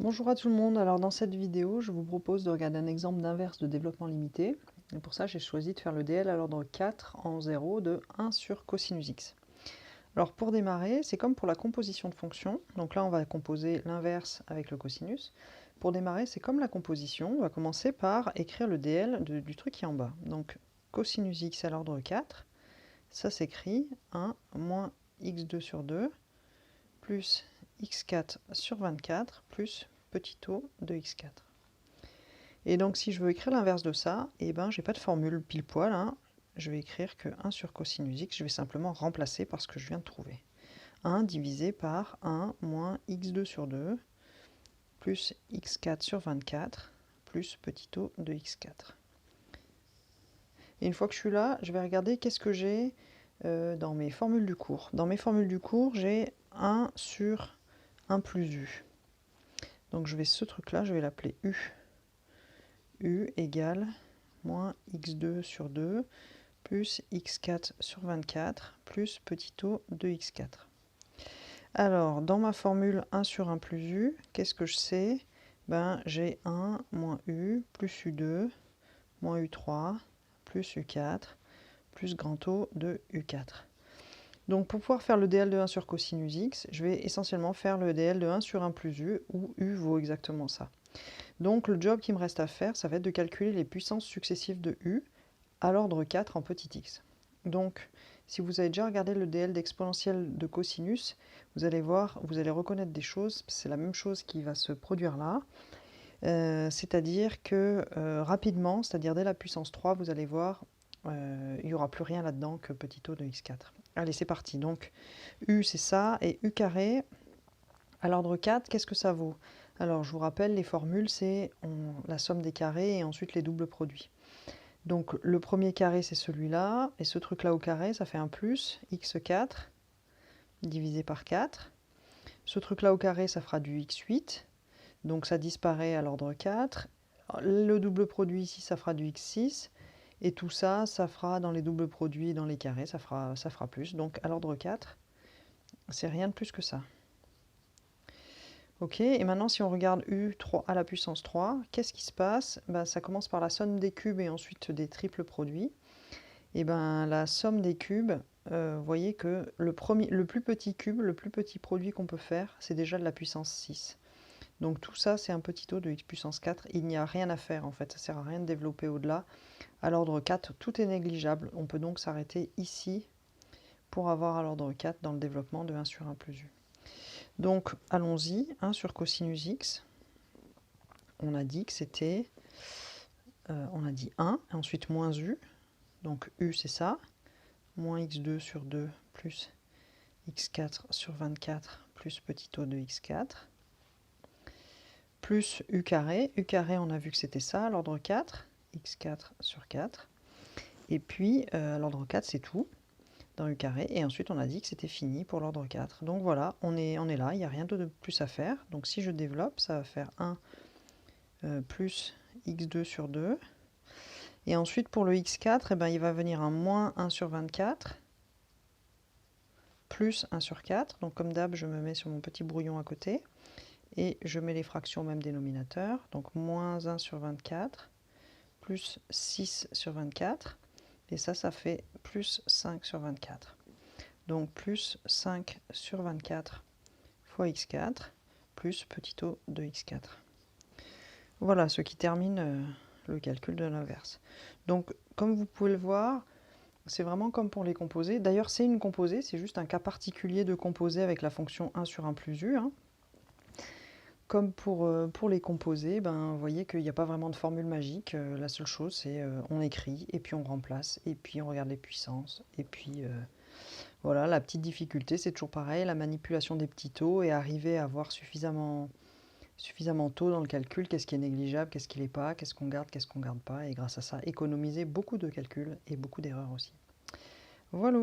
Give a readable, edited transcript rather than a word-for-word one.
Bonjour à tout le monde, alors dans cette vidéo je vous propose de regarder un exemple d'inverse de développement limité. Et pour ça j'ai choisi de faire le DL à l'ordre 4 en 0 de 1 sur cosinus x. Alors pour démarrer, c'est comme pour la composition de fonctions, donc là on va composer l'inverse avec le cosinus. Pour démarrer c'est comme la composition, on va commencer par écrire le DL du truc qui est en bas. Donc cosinus x à l'ordre 4, ça s'écrit 1 moins x2 sur 2 plus x4 sur 24 plus petit o de x4. Et donc si je veux écrire l'inverse de ça, eh ben j'ai pas de formule pile poil, hein. Je vais écrire que 1 sur cosinus x, je vais simplement remplacer par ce que je viens de trouver. 1 divisé par 1 moins x2 sur 2 plus x4 sur 24 plus petit o de x4. Et une fois que je suis là, je vais regarder qu'est-ce que j'ai dans mes formules du cours. Dans mes formules du cours, j'ai 1 sur 1 plus u. Donc je vais ce truc-là, je vais l'appeler u. U égale moins x2 sur 2 plus x4 sur 24 plus petit o de x4. Alors, dans ma formule 1 sur 1 plus u, qu'est-ce que je sais? Ben, j'ai 1 moins u plus u2 moins u3 plus u4 plus grand O de u4. Donc pour pouvoir faire le DL de 1 sur cosinus x, je vais essentiellement faire le DL de 1 sur 1 plus u, où u vaut exactement ça. Donc le job qui me reste à faire, ça va être de calculer les puissances successives de u à l'ordre 4 en petit x. Donc si vous avez déjà regardé le DL d'exponentielle de cosinus, vous allez voir, vous allez reconnaître des choses, c'est la même chose qui va se produire là. C'est-à-dire que rapidement, c'est-à-dire dès la puissance 3, vous allez voir, il n'y aura plus rien là-dedans que petit o de x4. Allez, c'est parti. Donc u c'est ça, et u carré à l'ordre 4, qu'est-ce que ça vaut? Alors je vous rappelle, les formules, c'est la somme des carrés et ensuite les doubles produits. Donc le premier carré, c'est celui-là, et ce truc-là au carré, ça fait un plus x4 divisé par 4. Ce truc-là au carré, ça fera du x8, donc ça disparaît à l'ordre 4. Le double produit ici, ça fera du x6, et tout ça, ça fera dans les doubles produits, dans les carrés, ça fera plus. Donc à l'ordre 4, c'est rien de plus que ça. Ok, et maintenant si on regarde u3 à la puissance 3, qu'est-ce qui se passe? Ça commence par la somme des cubes et ensuite des triples produits. Et la somme des cubes, vous voyez que le plus petit cube, le plus petit produit qu'on peut faire, c'est déjà de la puissance 6. Donc tout ça, c'est un petit o de x puissance 4. Il n'y a rien à faire en fait, ça ne sert à rien de développer au-delà. À l'ordre 4, tout est négligeable. On peut donc s'arrêter ici pour avoir à l'ordre 4 dans le développement de 1 sur 1 plus u. Donc allons-y, 1 sur cosinus x. On a dit que c'était, on a dit 1, et ensuite moins u. Donc u c'est ça, moins x2 sur 2 plus x4 sur 24 plus petit o de x4. Plus u carré. U carré, on a vu que c'était ça, l'ordre 4, x4 sur 4. Et puis, l'ordre 4, c'est tout, dans u carré. Et ensuite, on a dit que c'était fini pour l'ordre 4. Donc voilà, on est là, il n'y a rien de plus à faire. Donc si je développe, ça va faire 1 plus x2 sur 2. Et ensuite, pour le x4, eh ben, il va venir un moins 1 sur 24 plus 1 sur 4. Donc comme d'hab, je me mets sur mon petit brouillon à côté. Et je mets les fractions au même dénominateur. Donc moins 1 sur 24 plus 6 sur 24. Et ça fait plus 5 sur 24. Donc plus 5 sur 24 fois x4 plus petit o de x4. Voilà ce qui termine le calcul de l'inverse. Donc comme vous pouvez le voir, c'est vraiment comme pour les composés. D'ailleurs c'est une composée, c'est juste un cas particulier de composé avec la fonction 1 sur 1 plus u. Comme pour les composés, vous voyez qu'il n'y a pas vraiment de formule magique. La seule chose, c'est on écrit, et puis on remplace, et puis on regarde les puissances. Et puis voilà, la petite difficulté, c'est toujours pareil, la manipulation des petits taux et arriver à voir suffisamment tôt dans le calcul, qu'est-ce qui est négligeable, qu'est-ce qui l'est pas, qu'est-ce qu'on garde pas. Et grâce à ça, économiser beaucoup de calculs et beaucoup d'erreurs aussi. Voilà.